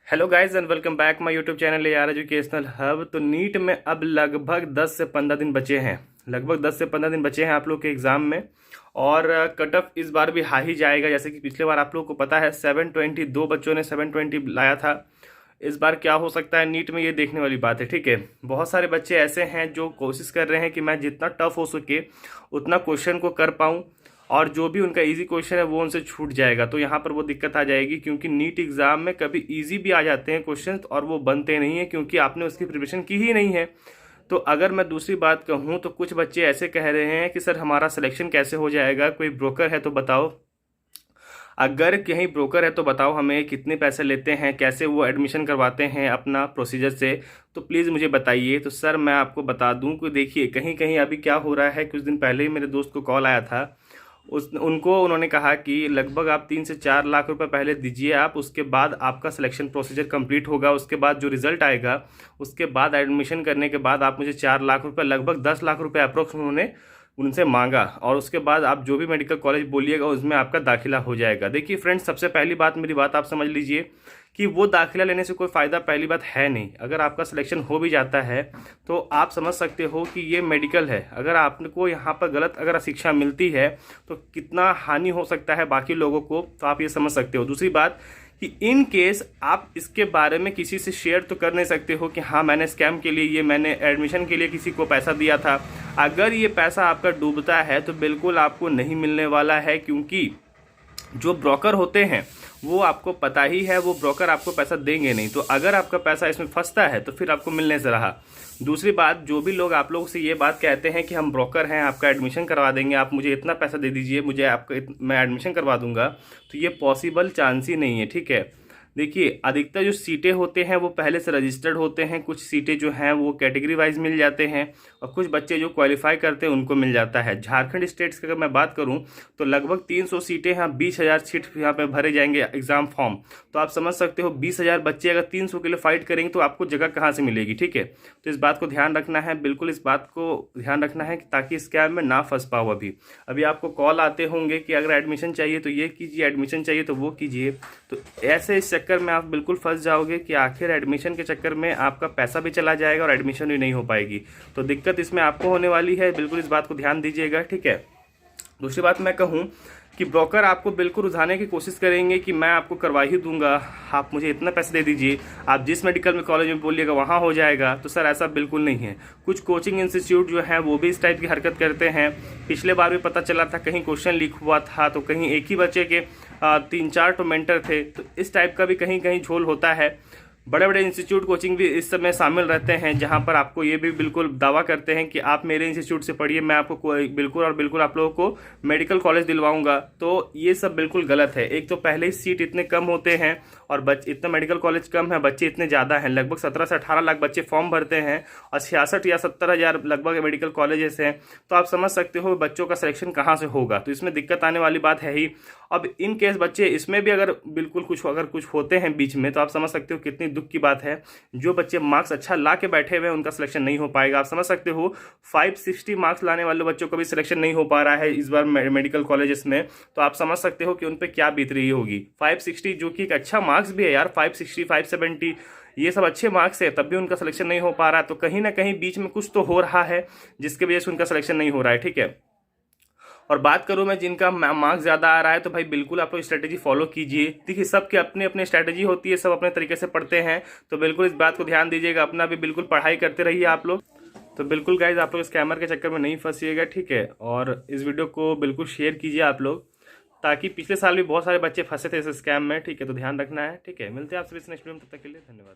Hello guys and welcome back my YouTube channel AR educational hub. तो NEET में अब लगभग 10 से 15 दिन बचे हैं। आप लोग के एग्ज़ाम में। और कट ऑफ इस बार भी हाई ही जाएगा। जैसे कि पिछले बार आप लोगों को पता है 720 दो बच्चों ने 720 लाया था। इस बार क्या हो सकता है नीट में, ये देखने वाली बात है। ठीक है, बहुत सारे बच्चे ऐसे हैं जो कोशिश कर रहे हैं कि मैं जितना टफ हो सके उतना क्वेश्चन को कर पाऊँ, और जो भी उनका इजी क्वेश्चन है वो उनसे छूट जाएगा। तो यहाँ पर वो दिक्कत आ जाएगी, क्योंकि नीट एग्जाम में कभी इजी भी आ जाते हैं क्वेश्चन और वो बनते नहीं है, क्योंकि आपने उसकी प्रिपरेशन की ही नहीं है। तो अगर मैं दूसरी बात कहूँ तो कुछ बच्चे ऐसे कह रहे हैं कि सर हमारा सिलेक्शन कैसे हो जाएगा, कोई ब्रोकर है तो बताओ। अगर कहीं ब्रोकर है तो बताओ हमें कितने पैसे लेते हैं, कैसे वो एडमिशन करवाते हैं अपना प्रोसीजर से, तो प्लीज़ मुझे बताइए। तो सर मैं आपको बता दूं कि देखिए कहीं कहीं अभी क्या हो रहा है, कुछ दिन पहले ही मेरे दोस्त को कॉल आया था। उन्होंने कहा कि लगभग आप 3 से 4 लाख रुपए पहले दीजिए आप, उसके बाद आपका सिलेक्शन प्रोसीजर कंप्लीट होगा, उसके बाद जो रिजल्ट आएगा उसके बाद एडमिशन करने के बाद आप मुझे 4 लाख रुपए, लगभग 10 लाख रुपए अप्रोक्स उन्होंने उनसे मांगा, और उसके बाद आप जो भी मेडिकल कॉलेज बोलिएगा उसमें आपका दाखिला हो जाएगा। देखिए फ्रेंड्स, सबसे पहली बात, मेरी बात आप समझ लीजिए कि वो दाखिला लेने से कोई फ़ायदा पहली बात है नहीं। अगर आपका सिलेक्शन हो भी जाता है तो आप समझ सकते हो कि ये मेडिकल है, अगर आपको यहाँ पर गलत अगर शिक्षा मिलती है तो कितना हानि हो सकता है बाकी लोगों को, तो आप ये समझ सकते हो। दूसरी बात कि इन केस आप इसके बारे में किसी से शेयर तो कर नहीं सकते हो कि हाँ मैंने स्कैम के लिए, ये मैंने एडमिशन के लिए किसी को पैसा दिया था। अगर ये पैसा आपका डूबता है तो बिल्कुल आपको नहीं मिलने वाला है, क्योंकि जो ब्रोकर होते हैं वो आपको पता ही है, वो ब्रोकर आपको पैसा देंगे नहीं। तो अगर आपका पैसा इसमें फंसता है तो फिर आपको मिलने से रहा। दूसरी बात, जो भी लोग आप लोगों से ये बात कहते हैं कि हम ब्रोकर हैं, आपका एडमिशन करवा देंगे, आप मुझे इतना पैसा दे दीजिए, मुझे मैं एडमिशन करवा दूंगा, तो ये पॉसिबल चांस ही नहीं है। ठीक है, देखिए अधिकतर जो सीटें होते हैं वो पहले से रजिस्टर्ड होते हैं, कुछ सीटें जो हैं वो कैटेगरी वाइज मिल जाते हैं, और कुछ बच्चे जो क्वालिफाई करते हैं उनको मिल जाता है। झारखंड स्टेट्स की अगर मैं बात करूं तो लगभग 300 सीटें हैं, 20,000 सीट यहाँ पे भरे जाएंगे एग्जाम फॉर्म। तो आप समझ सकते हो 20,000 बच्चे अगर 300 के लिए फाइट करेंगे तो आपको जगह कहाँ से मिलेगी। ठीक है, तो इस बात को ध्यान रखना है, बिल्कुल इस बात को ध्यान रखना है ताकि स्कैम में ना फंस पाओ। अभी अभी आपको कॉल आते होंगे कि अगर एडमिशन चाहिए तो ये कीजिए, एडमिशन चाहिए तो वो कीजिए। तो ऐसे इस चक्कर में आप बिल्कुल फंस जाओगे कि आखिर एडमिशन के चक्कर में आपका पैसा भी चला जाएगा और एडमिशन भी नहीं हो पाएगी। तो दिक्कत इसमें आपको होने वाली है, बिल्कुल इस बात को ध्यान दीजिएगा। ठीक है, दूसरी बात मैं कहूँ कि ब्रोकर आपको बिल्कुल रुझाने की कोशिश करेंगे कि मैं आपको करवा ही दूंगा, आप मुझे इतना पैसे दे दीजिए, आप जिस मेडिकल में कॉलेज में बोलिएगा वहाँ हो जाएगा। तो सर ऐसा बिल्कुल नहीं है। कुछ कोचिंग इंस्टीट्यूट जो हैं वो भी इस टाइप की हरकत करते हैं। पिछले बार भी पता चला था, कहीं क्वेश्चन लीक हुआ था तो कहीं एक ही बच्चे के 3-4 तो मेंटर थे। तो इस टाइप का भी कहीं कहीं झोल होता है। बड़े बड़े इंस्टीट्यूट कोचिंग भी इस समय शामिल रहते हैं, जहां पर आपको ये भी बिल्कुल दावा करते हैं कि आप मेरे इंस्टीट्यूट से पढ़िए, मैं आपको बिल्कुल और बिल्कुल आप लोगों को मेडिकल कॉलेज दिलवाऊंगा। तो ये सब बिल्कुल गलत है। एक तो पहले ही सीट इतने कम होते हैं और इतना मेडिकल कॉलेज कम है, बच्चे इतने ज़्यादा हैं, लगभग 17 से 18 लाख बच्चे फॉर्म भरते हैं और 66 या 70 हज़ार लगभग मेडिकल कॉलेजेस हैं। तो आप समझ सकते हो बच्चों का सिलेक्शन कहाँ से होगा। तो इसमें दिक्कत आने वाली बात है ही। अब इन केस बच्चे इसमें भी अगर बिल्कुल कुछ होते हैं बीच में, तो आप समझ सकते हो कितनी दुख की बात है। जो बच्चे मार्क्स अच्छा ला के बैठे हुए हैं उनका सिलेक्शन नहीं हो पाएगा। आप समझ सकते हो 560 मार्क्स लाने वाले बच्चों का भी सिलेक्शन नहीं हो पा रहा है इस बार मेडिकल कॉलेजेस में। तो आप समझ सकते हो कि उन पर क्या बीत रही होगी। 560 जो कि एक अच्छा मार्क्स भी है यार, 560 570 ये सब अच्छे मार्क्स है, तब भी उनका सिलेक्शन नहीं हो पा रहा। तो कहीं ना कहीं बीच में कुछ तो हो रहा है जिसकी वजह से उनका सिलेक्शन नहीं हो रहा है। ठीक है, और बात करूं मैं जिनका मार्क्स ज़्यादा आ रहा है, तो भाई बिल्कुल आप लोग स्ट्रेटेजी फॉलो कीजिए। देखिए सबके अपने अपने स्ट्रेटेजी होती है, सब अपने तरीके से पढ़ते हैं। तो बिल्कुल इस बात को ध्यान दीजिएगा, अपना भी बिल्कुल पढ़ाई करते रहिए आप लोग। तो बिल्कुल गाइज आप लोग स्कैमर के चक्कर में नहीं फंसिएगा। ठीक है, और इस वीडियो को बिल्कुल शेयर कीजिए आप लोग, ताकि पिछले साल भी बहुत सारे बच्चे फंसे थे इस स्कैम में। ठीक है, तो ध्यान रखना है। ठीक है, मिलते हैं आपसे नेक्स्ट वीडियो में, तब तक के लिए धन्यवाद।